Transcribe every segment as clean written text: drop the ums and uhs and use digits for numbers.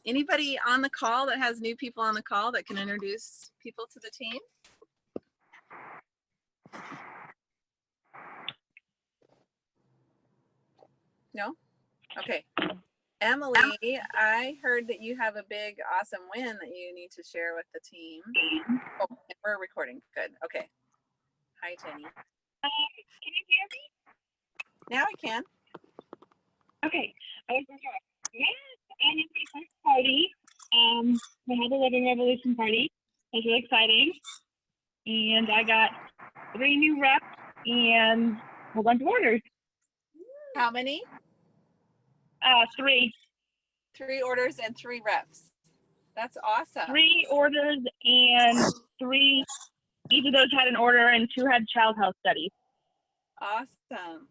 Anybody on the call that has new people on the call that can introduce people to the team? No? Okay. Emily, I heard that you have a big, awesome win that you need to share with the team. Oh, and we're recording. Good. Okay. Hi, Jenny. Can you hear me? Now I can. Okay. I was yes, and it's my first party. We had the Living Revolution party. It was really exciting. And I got 3 new reps and a whole bunch of orders. How many? 3. 3 orders and 3 reps. That's awesome. 3 orders and 3, each of those had an order and 2 had child health studies. Awesome.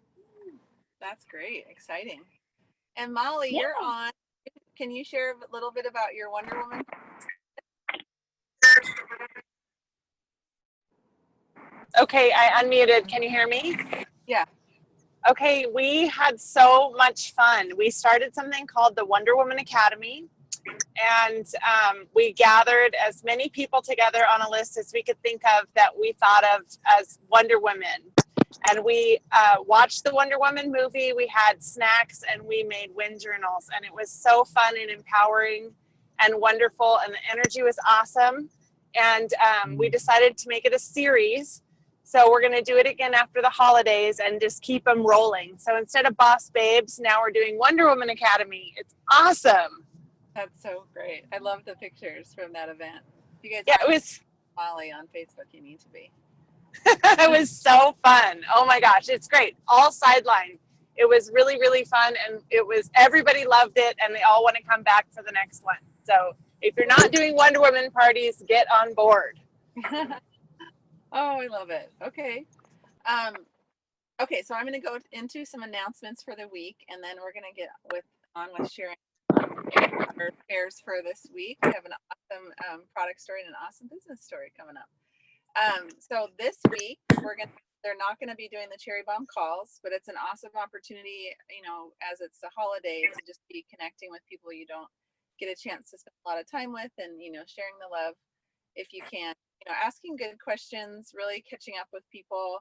That's great. Exciting. And Molly, Yeah. you're on. Can you share a little bit about your Wonder Woman? Okay, I unmuted. Can you hear me? Yeah. Okay, we had so much fun. We started something called the Wonder Woman Academy, and we gathered as many people together on a list as we could think of that we thought of as Wonder Women. And we watched the Wonder Woman movie, we had snacks, and we made wind journals. And it was so fun and empowering and wonderful, and the energy was awesome. And we decided to make it a series. So we're going to do it again after the holidays and just keep them rolling. So instead of Boss Babes, now we're doing Wonder Woman Academy. It's awesome. That's so great. I love the pictures from that event. You guys, yeah, it was Molly on Facebook. You need to be. It was so fun. Oh my gosh, it's great. All sideline. It was really, really fun, and everybody loved it, and they all want to come back for the next one. So if you're not doing Wonder Woman parties, get on board. Oh, I love it. Okay. Okay, so I'm going to go into some announcements for the week, and then we're going to get on with sharing our shares for this week. We have an awesome product story and an awesome business story coming up. So this week they're not going to be doing the cherry bomb calls, but it's an awesome opportunity, as it's the holiday, to just be connecting with people you don't get a chance to spend a lot of time with, and sharing the love if you can, asking good questions, really catching up with people,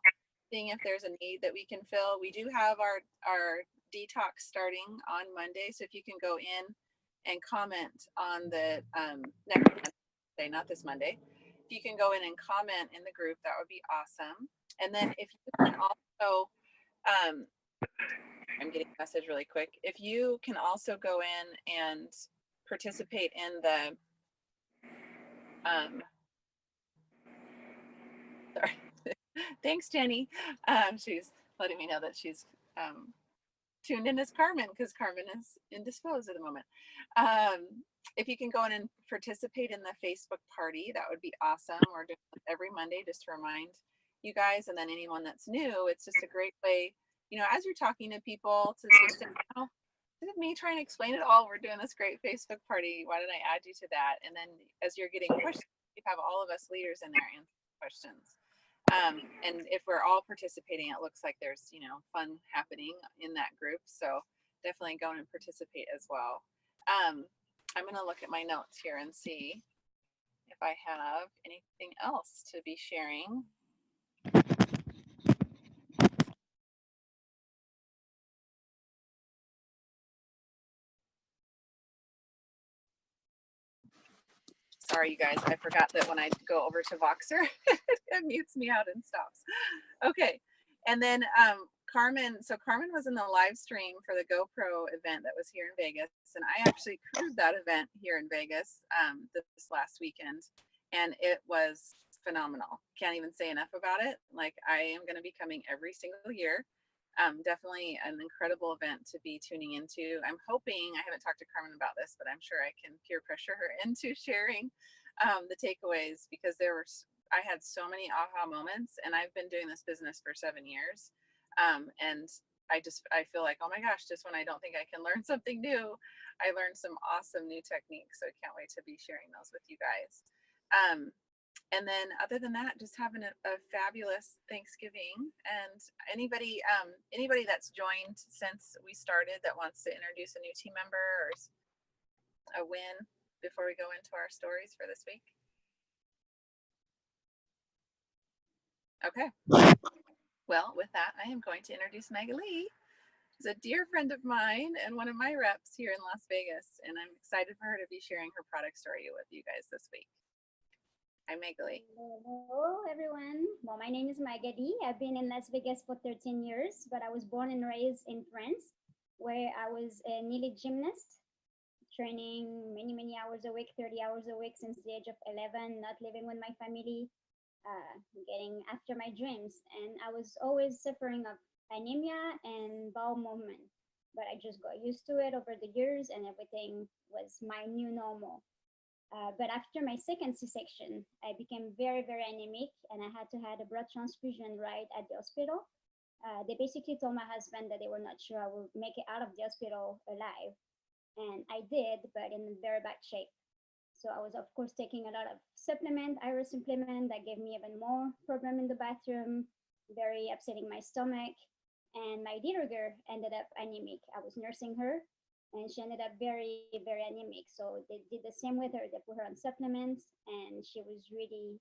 seeing if there's a need that we can fill. We do have our detox starting on Monday, so if you can go in and comment on the next Monday, not this Monday. If you can go in and comment in the group, that would be awesome. And then if you can also, I'm getting a message really quick. If you can also go in and participate in the, sorry, thanks, Jenny. She's letting me know that she's tuned in as Carmen, because Carmen is indisposed at the moment. If you can go in and participate in the Facebook party, that would be awesome. We're doing it every Monday just to remind you guys, and then anyone that's new, it's just a great way, as you're talking to people, to just say, instead of me trying to explain it all, we're doing this great Facebook party. Why did I add you to that? And then as you're getting questions, you have all of us leaders in there answering questions. And if we're all participating, it looks like there's, fun happening in that group. So definitely go and participate as well. I'm going to look at my notes here and see if I have anything else to be sharing. Sorry, you guys, I forgot that when I go over to Voxer, it mutes me out and stops. Okay, and then Carmen was in the live stream for the GoPro event that was here in Vegas, and I actually crewed that event here in Vegas this last weekend, and it was phenomenal. Can't even say enough about it. Like, I am going to be coming every single year. Definitely an incredible event to be tuning into. I'm hoping, I haven't talked to Carmen about this, but I'm sure I can peer pressure her into sharing the takeaways, because I had so many aha moments, and I've been doing this business for 7 years. And I feel like, oh my gosh, just when I don't think I can learn something new, I learned some awesome new techniques. So I can't wait to be sharing those with you guys. And then other than that, just having a fabulous Thanksgiving. And anybody that's joined since we started that wants to introduce a new team member or a win before we go into our stories for this week? Okay. Well, with that, I am going to introduce Magalie. She's a dear friend of mine and one of my reps here in Las Vegas, and I'm excited for her to be sharing her product story with you guys this week. Hi, Magalie. Hello, everyone. Well, my name is Magalie. I've been in Las Vegas for 13 years, but I was born and raised in France, where I was an elite gymnast, training many, many hours a week, 30 hours a week since the age of 11, not living with my family, getting after my dreams. And I was always suffering of anemia and bowel movement, but I just got used to it over the years and everything was my new normal. But after my second C-section, I became very, very anemic and I had to have a blood transfusion right at the hospital. They basically told my husband that they were not sure I would make it out of the hospital alive. And I did, but in very bad shape. So I was, of course, taking a lot of iron supplement that gave me even more problem in the bathroom, very upsetting my stomach. And my little girl ended up anemic. I was nursing her and she ended up very, very anemic. So they did the same with her. They put her on supplements and she was really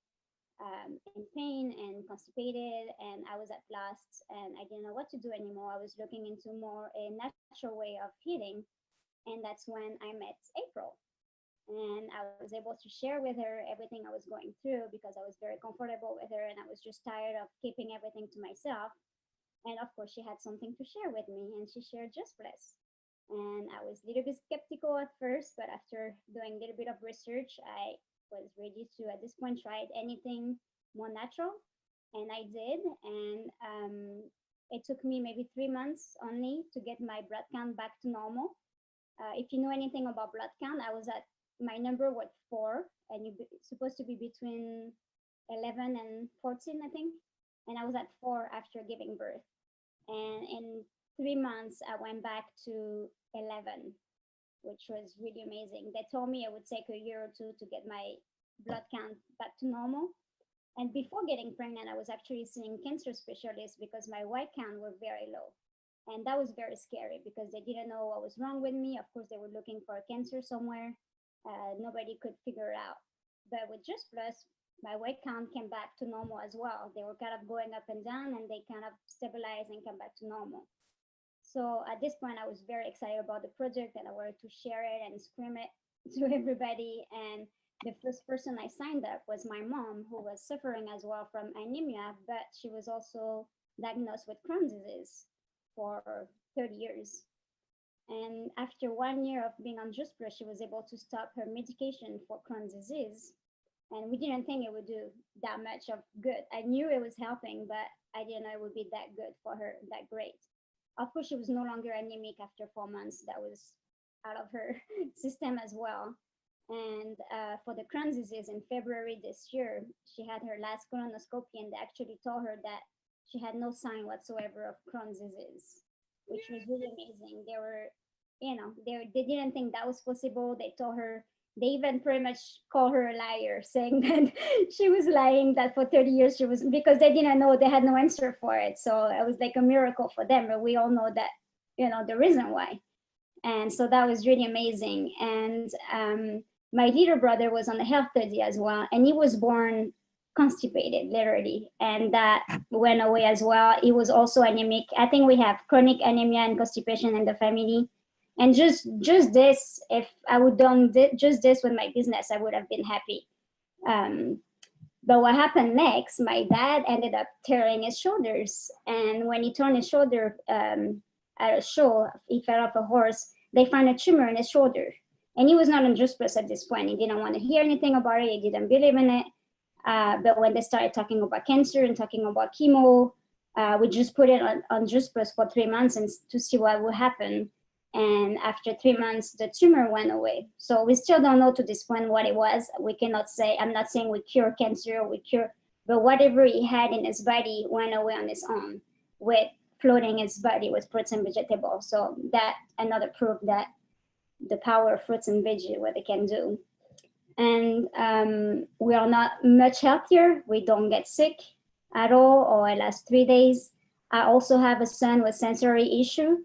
in pain and constipated. And I was at last and I didn't know what to do anymore. I was looking into more a natural way of healing. And that's when I met April. And I was able to share with her everything I was going through because I was very comfortable with her and I was just tired of keeping everything to myself. And of course, she had something to share with me and she shared Just Bless. And I was a little bit skeptical at first, but after doing a little bit of research, I was ready to, at this point, try anything more natural. And I did. And it took me maybe 3 months only to get my blood count back to normal. If you know anything about blood count, my number was 4, and you're supposed to be between 11 and 14, I think. And I was at 4 after giving birth. And in 3 months, I went back to 11, which was really amazing. They told me it would take a year or 2 to get my blood count back to normal. And before getting pregnant, I was actually seeing cancer specialists because my white count were very low. And that was very scary because they didn't know what was wrong with me. Of course, they were looking for a cancer somewhere. Nobody could figure it out. But with Just Plus, my weight count came back to normal as well. They were kind of going up and down and they kind of stabilized and come back to normal. So at this point, I was very excited about the project and I wanted to share it and scream it to everybody. And the first person I signed up was my mom, who was suffering as well from anemia, but she was also diagnosed with Crohn's disease for 30 years. And after 1 year of being on Just Plus, she was able to stop her medication for Crohn's disease. And we didn't think it would do that much of good. I knew it was helping, but I didn't know it would be that good for her, that great. Of course, she was no longer anemic after 4 months. That was out of her system as well. And for the Crohn's disease in February this year, she had her last colonoscopy and they actually told her that she had no sign whatsoever of Crohn's disease, which was really amazing. They were, they didn't think that was possible. They told her, they even pretty much called her a liar, saying that she was lying, that for 30 years she was, because they didn't know, they had no answer for it. So it was like a miracle for them, but we all know that, the reason why. And so that was really amazing. And my little brother was on the health study as well, and he was born constipated, literally, and that went away as well. He was also anemic. I think we have chronic anemia and constipation in the family. And just this, if I would done just this with my business, I would have been happy. But what happened next, my dad ended up tearing his shoulders. And when he turned his shoulder at a show, he fell off a horse, they found a tumor in his shoulder. And he was not on Just Plus at this point. He didn't want to hear anything about it. He didn't believe in it. But when they started talking about cancer and talking about chemo, we just put it on Just Plus for 3 months and to see what would happen. And after 3 months, the tumor went away. So we still don't know to this point what it was. We cannot say, I'm not saying we cure cancer, but whatever he had in his body went away on its own with flooding his body with fruits and vegetables. So that another proof that the power of fruits and veggies, what they can do. And we are not much healthier. We don't get sick at all, or I last 3 days. I also have a son with sensory issue.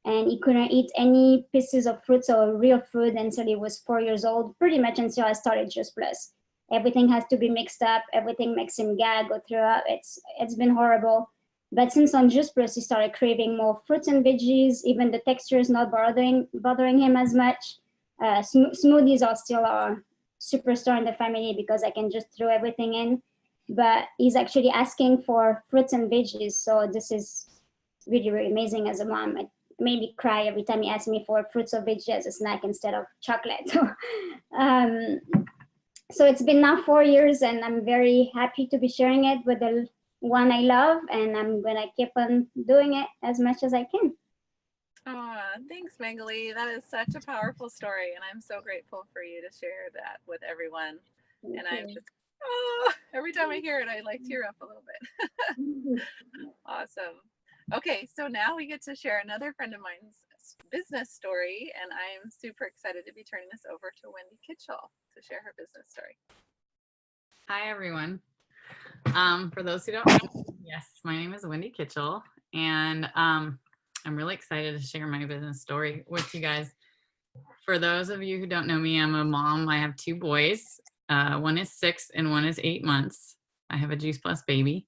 and he couldn't eat any pieces of fruits or real food until he was 4 years old, pretty much until I started Juice Plus. Everything has to be mixed up. Everything makes him gag or throw up. It's been horrible. But since on Juice Plus, he started craving more fruits and veggies. Even the texture is not bothering him as much. Smoothies are still our superstar in the family because I can just throw everything in. But he's actually asking for fruits and veggies. So this is really, really amazing as a mom. It made me cry every time he asked me for fruits or veggies as a snack instead of chocolate. So it's been now 4 years, and I'm very happy to be sharing it with the one I love, and I'm gonna keep on doing it as much as I can. Oh, thanks, Magalie. That is such a powerful story, and I'm so grateful for you to share that with everyone. Thank And I'm you. just, every time I hear it, I like tear up a little bit. Awesome. Okay, so now we get to share another friend of mine's business story, and I'm super excited to be turning this over to Wendy Kitchell to share her business story. Hi, everyone. For those who don't know, yes, my name is Wendy Kitchell, and I'm really excited to share my business story with you guys. For those of you who don't know me, I'm a mom. I have 2 boys. One is 6 and one is 8 months. I have a Juice Plus baby.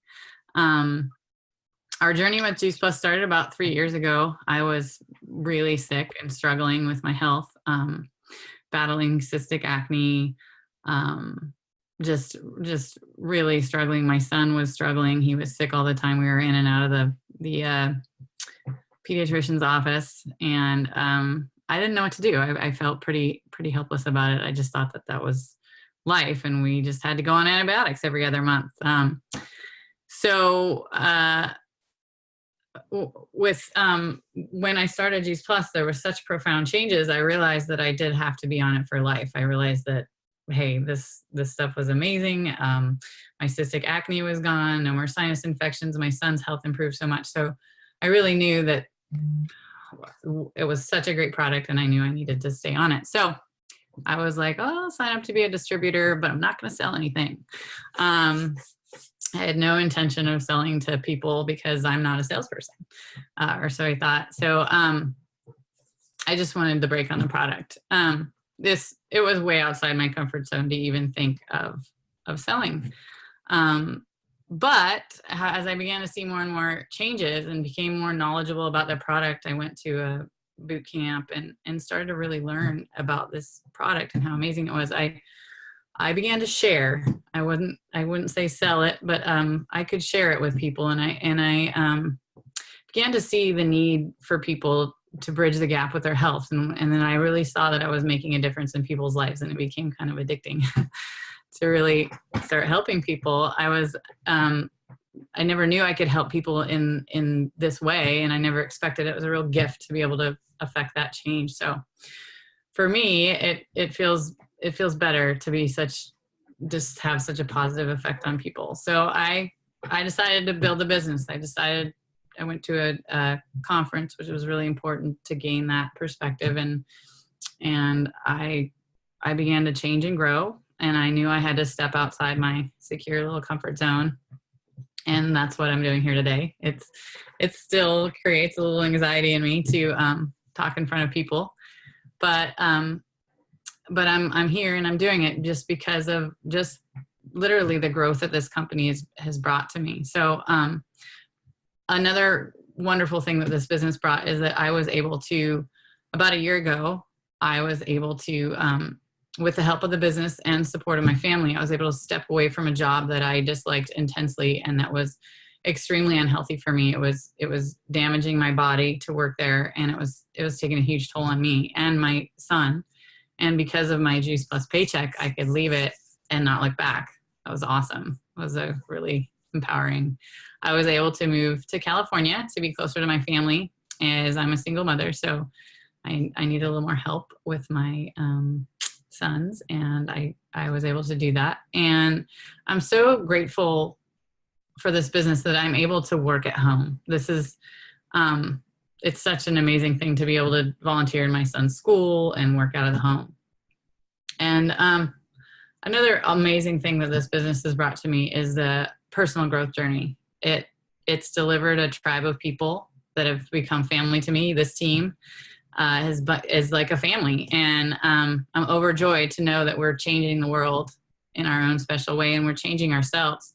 Our journey with Juice Plus started about 3 years ago. I was really sick and struggling with my health, battling cystic acne, just really struggling. My son was struggling. He was sick all the time. We were in and out of the pediatrician's office, and I didn't know what to do. I felt pretty helpless about it. I just thought that was life, and we just had to go on antibiotics every other month. When I started Juice Plus, there were such profound changes. I realized that I did have to be on it for life. I realized that, hey, this stuff was amazing. My cystic acne was gone, no more sinus infections. My son's health improved so much. So I really knew that it was such a great product, and I knew I needed to stay on it. So I was like, oh, I'll sign up to be a distributor, but I'm not going to sell anything. I had no intention of selling to people because I'm not a salesperson, or so I thought. So I just wanted to break on the product. It was way outside my comfort zone to even think of selling. But as I began to see more and more changes and became more knowledgeable about the product, I went to a boot camp and started to really learn about this product and how amazing it was. I began to share. I wouldn't say sell it, but I could share it with people, and I began to see the need for people to bridge the gap with their health, and then I really saw that I was making a difference in people's lives, and it became kind of addicting to really start helping people. I never knew I could help people in this way, and I never expected it. It was a real gift to be able to affect that change. So for me, it feels better to be just have such a positive effect on people. So I decided to build a business. I went to a conference, which was really important to gain that perspective, and I began to change and grow, and I knew I had to step outside my secure little comfort zone. And that's what I'm doing here today. It still creates a little anxiety in me to talk in front of people, but I'm here and I'm doing it just because of just literally the growth that this company has brought to me. So another wonderful thing that this business brought is that I was able to, about a year ago, with the help of the business and support of my family, I was able to step away from a job that I disliked intensely and that was extremely unhealthy for me. It was damaging my body to work there, and it was taking a huge toll on me and my son. And because of my Juice Plus paycheck, I could leave it and not look back. That was awesome. It was a really empowering. I was able to move to California to be closer to my family, as I'm a single mother. So I needed a little more help with my sons, and I was able to do that. And I'm so grateful for this business that I'm able to work at home. This is, it's such an amazing thing to be able to volunteer in my son's school and work out of the home. And another amazing thing that this business has brought to me is the personal growth journey. It's delivered a tribe of people that have become family to me. This team is like a family, and I'm overjoyed to know that we're changing the world in our own special way, and we're changing ourselves.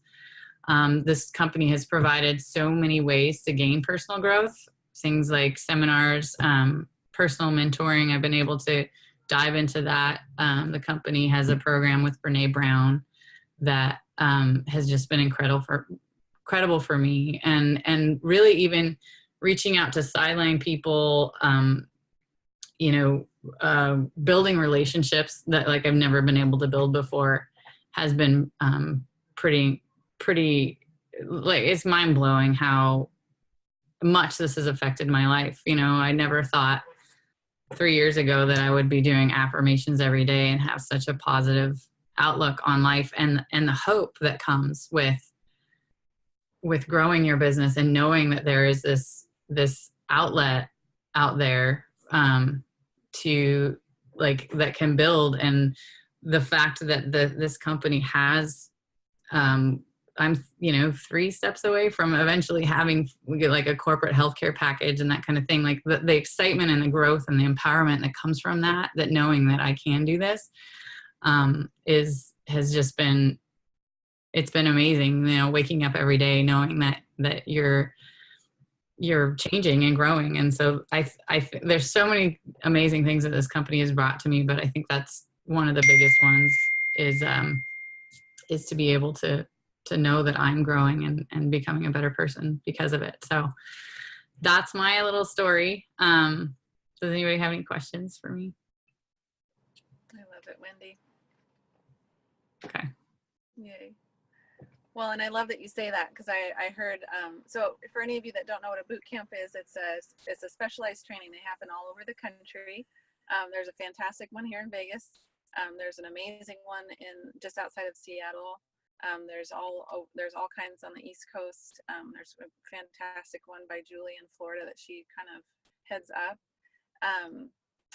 This company has provided so many ways to gain personal growth, things like seminars, personal mentoring. I've been able to dive into that. The company has a program with Brene Brown that has just been incredible for me, and really even reaching out to sideline people, building relationships that like I've never been able to build before has been pretty, like, it's mind blowing how much this has affected my life. I never thought 3 years ago that I would be doing affirmations every day and have such a positive outlook on life, and the hope that comes with growing your business and knowing that there is this outlet out there to like that can build. And the fact that this company has I'm 3 steps away from eventually having like a corporate healthcare package and that kind of thing. Like the excitement and the growth and the empowerment that comes from that knowing that I can do this has just been, it's been amazing, waking up every day knowing that you're changing and growing. And so I there's so many amazing things that this company has brought to me, but I think that's one of the biggest ones is to be able to know that I'm growing and becoming a better person because of it. So that's my little story. Does anybody have any questions for me? I love it, Wendy. Okay. Yay. Well, and I love that you say that, because I heard, so for any of you that don't know what a boot camp is, it's a specialized training. They happen all over the country. There's a fantastic one here in Vegas. There's an amazing one just outside of Seattle. There's all kinds on the East Coast. There's a fantastic one by Julie in Florida that she kind of heads up.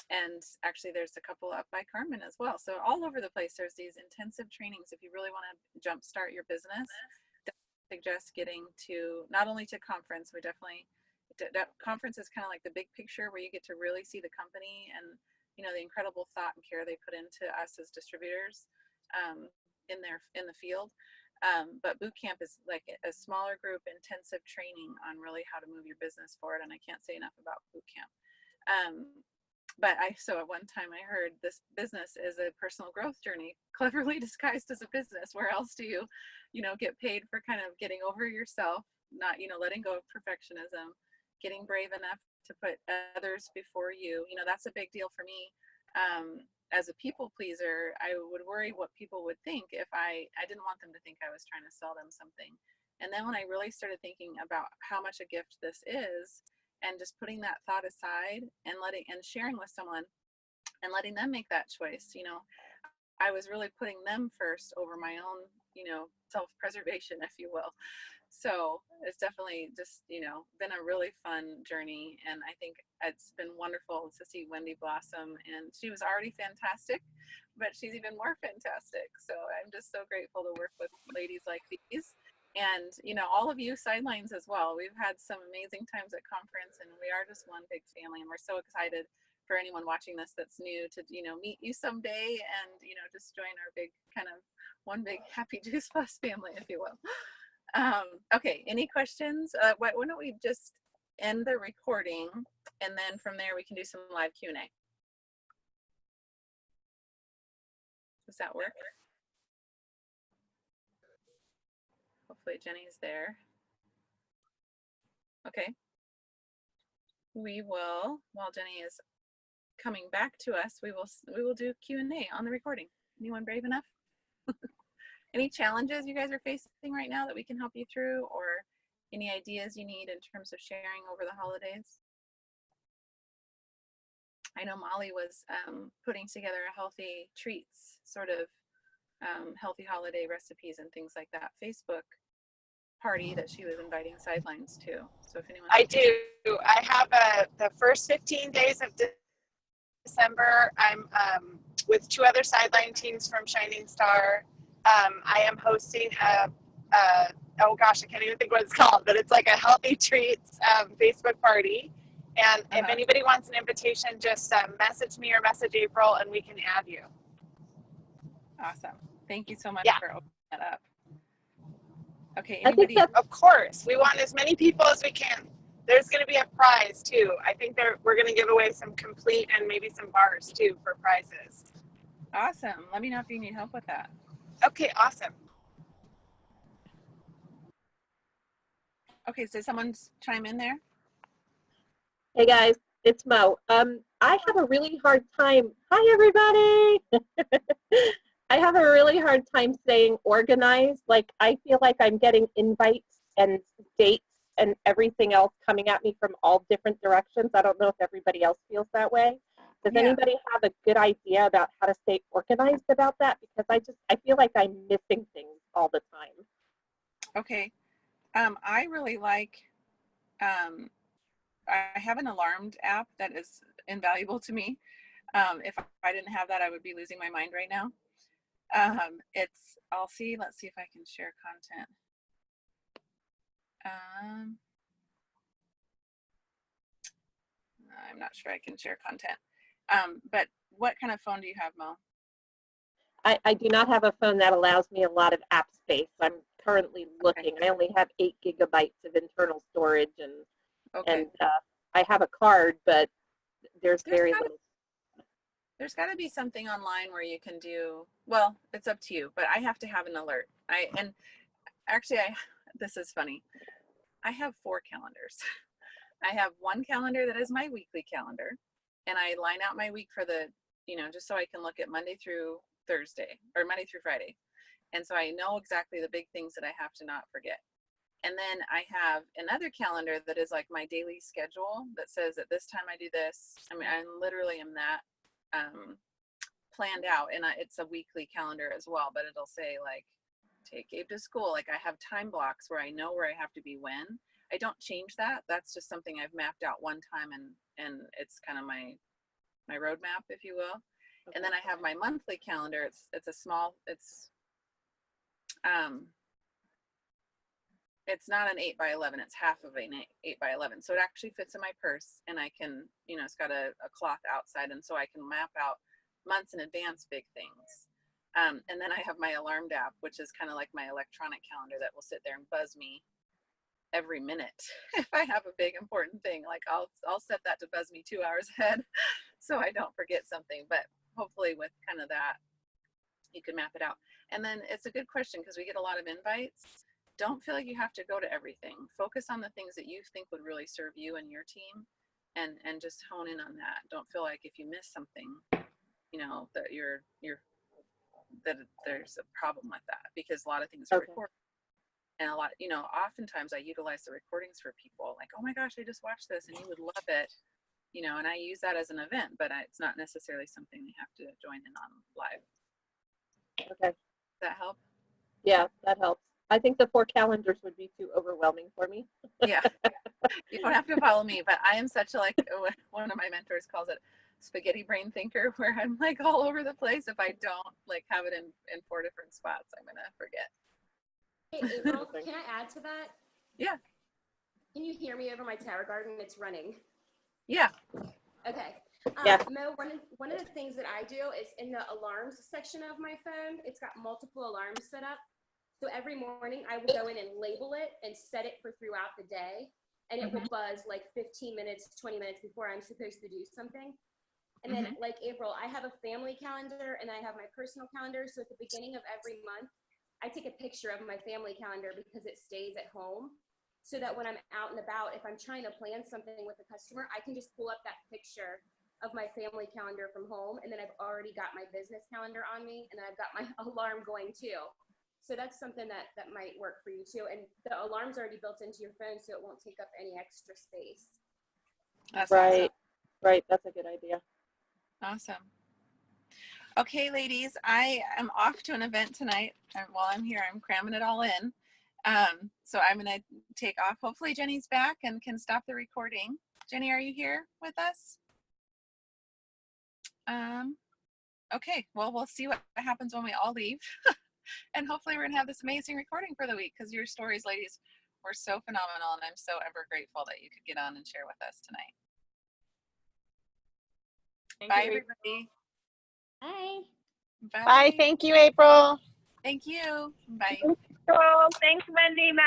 And actually there's a couple up by Carmen as well. So all over the place, there's these intensive trainings. If you really want to jumpstart your business, I suggest getting to, not only to conference, conference is kind of like the big picture where you get to really see the company and, the incredible thought and care they put into us as distributors in the field. But boot camp is like a smaller group intensive training on really how to move your business forward. And I can't say enough about boot camp. But so at one time I heard this business is a personal growth journey, cleverly disguised as a business. Where else do you, get paid for kind of getting over yourself, not, letting go of perfectionism, getting brave enough to put others before you. That's a big deal for me. As a people pleaser, I would worry what people would think if I didn't want them to think I was trying to sell them something. And then when I really started thinking about how much a gift this is, and just putting that thought aside and sharing with someone and letting them make that choice, I was really putting them first over my own, self-preservation, if you will. So it's definitely just, been a really fun journey. And I think it's been wonderful to see Wendy blossom. And she was already fantastic, but she's even more fantastic. So I'm just so grateful to work with ladies like these. And, all of you sidelines as well. We've had some amazing times at conference, and we are just one big family. And we're so excited for anyone watching this that's new to, meet you someday and, just join our big kind of one big happy Juice Plus family, if you will. Okay, any questions? Why don't we just end the recording, and then from there we can do some live Q&A. Does that work? Hopefully Jenny's there. Okay. We will, while Jenny is coming back to us, we will do Q&A on the recording. Anyone brave enough? Any challenges you guys are facing right now that we can help you through, or any ideas you need in terms of sharing over the holidays? I know Molly was putting together a healthy treats, sort of healthy holiday recipes and things like that Facebook party that she was inviting sidelines to. So if anyone, I do. I have the first 15 days of December. I'm with 2 other sideline teams from Shining Star. I am hosting a oh gosh, I can't even think what it's called, but it's like a healthy treats Facebook party. And if anybody wants an invitation, just message me or message April and we can add you. Awesome. Thank you so much Yeah. for opening that up. Okay, I think anybody? that Of course, we want as many people as we can. There's going to be a prize too. I think we're going to give away some complete and maybe some bars too for prizes. Awesome. Let me know if you need help with that. Okay, awesome. Okay, so someone chime in there? Hey guys, it's Mo. I have a really hard time. Hi everybody. I have a really hard time staying organized. Like I feel like I'm getting invites and dates and everything else coming at me from all different directions. I don't know if everybody else feels that way. Does anybody have a good idea about how to stay organized about that? Because I feel like I'm missing things all the time. Okay. I really like, I have an alarmed app that is invaluable to me. If I didn't have that, I would be losing my mind right now. Let's see if I can share content. I'm not sure I can share content. But what kind of phone do you have, Mo? I do not have a phone that allows me a lot of app space. I'm currently looking. I only have 8 gigabytes of internal storage, and I have a card, but there's very little. There's got to be something online where you can do, well, it's up to you, but I have to have an alert. This is funny. I have 4 calendars. I have one calendar that is my weekly calendar, and I line out my week for the, just so I can look at Monday through Thursday or Monday through Friday. And so I know exactly the big things that I have to not forget. And then I have another calendar that is like my daily schedule that says at this time I do this. I mean, I literally am that planned out, and it's a weekly calendar as well, but it'll say like, take Gabe to school. Like I have time blocks where I know where I have to be when. I don't change that. That's just something I've mapped out one time, and it's kind of my roadmap, if you will. Okay. And then I have my monthly calendar. It's a small, it's not an 8x11, it's half of an 8x11. So it actually fits in my purse, and I can, it's got a cloth outside, and so I can map out months in advance big things. And then I have my alarmed app, which is kind of like my electronic calendar that will sit there and buzz me every minute if I have a big important thing. Like I'll set that to buzz me 2 hours ahead so I don't forget something. But hopefully with kind of that, you can map it out. And then it's a good question because we get a lot of invites. Don't feel like you have to go to everything. Focus on the things that you think would really serve you and your team, and just hone in on that. Don't feel like if you miss something, that that there's a problem with that, because a lot of things are recorded. And a lot, oftentimes I utilize the recordings for people like, oh my gosh, I just watched this and you would love it, and I use that as an event, but it's not necessarily something they have to join in on live. Okay. Does that help? Yeah, that helps. I think the 4 calendars would be too overwhelming for me. Yeah. You don't have to follow me, but I am such a, like, one of my mentors calls it spaghetti brain thinker, where I'm like all over the place. If I don't like have it in 4 different spots, I'm gonna forget. Hey, April, can I add to that? Yeah. Can you hear me over my tower garden? It's running. Yeah. Okay. Yeah. Mo, one of the things that I do is in the alarms section of my phone, it's got multiple alarms set up. So every morning I will go in and label it and set it for throughout the day. And it will buzz like 15 minutes, 20 minutes before I'm supposed to do something. And then like April, I have a family calendar and I have my personal calendar. So at the beginning of every month, I take a picture of my family calendar because it stays at home, so that when I'm out and about, if I'm trying to plan something with a customer, I can just pull up that picture of my family calendar from home, and then I've already got my business calendar on me, and then I've got my alarm going too. So that's something that might work for you too. And the alarm's already built into your phone, so it won't take up any extra space. That's right. Awesome. Right. That's a good idea. Awesome. Okay, ladies, I am off to an event tonight. While I'm here, I'm cramming it all in. So I'm going to take off. Hopefully Jenny's back and can stop the recording. Jenny, are you here with us? Okay, well, we'll see what happens when we all leave. And hopefully we're gonna have this amazing recording for the week because your stories, ladies, were so phenomenal, and I'm so ever grateful that you could get on and share with us tonight. Bye, everybody. Bye. Bye. Thank you, April. Thank you. Bye. So, thanks, Wendy.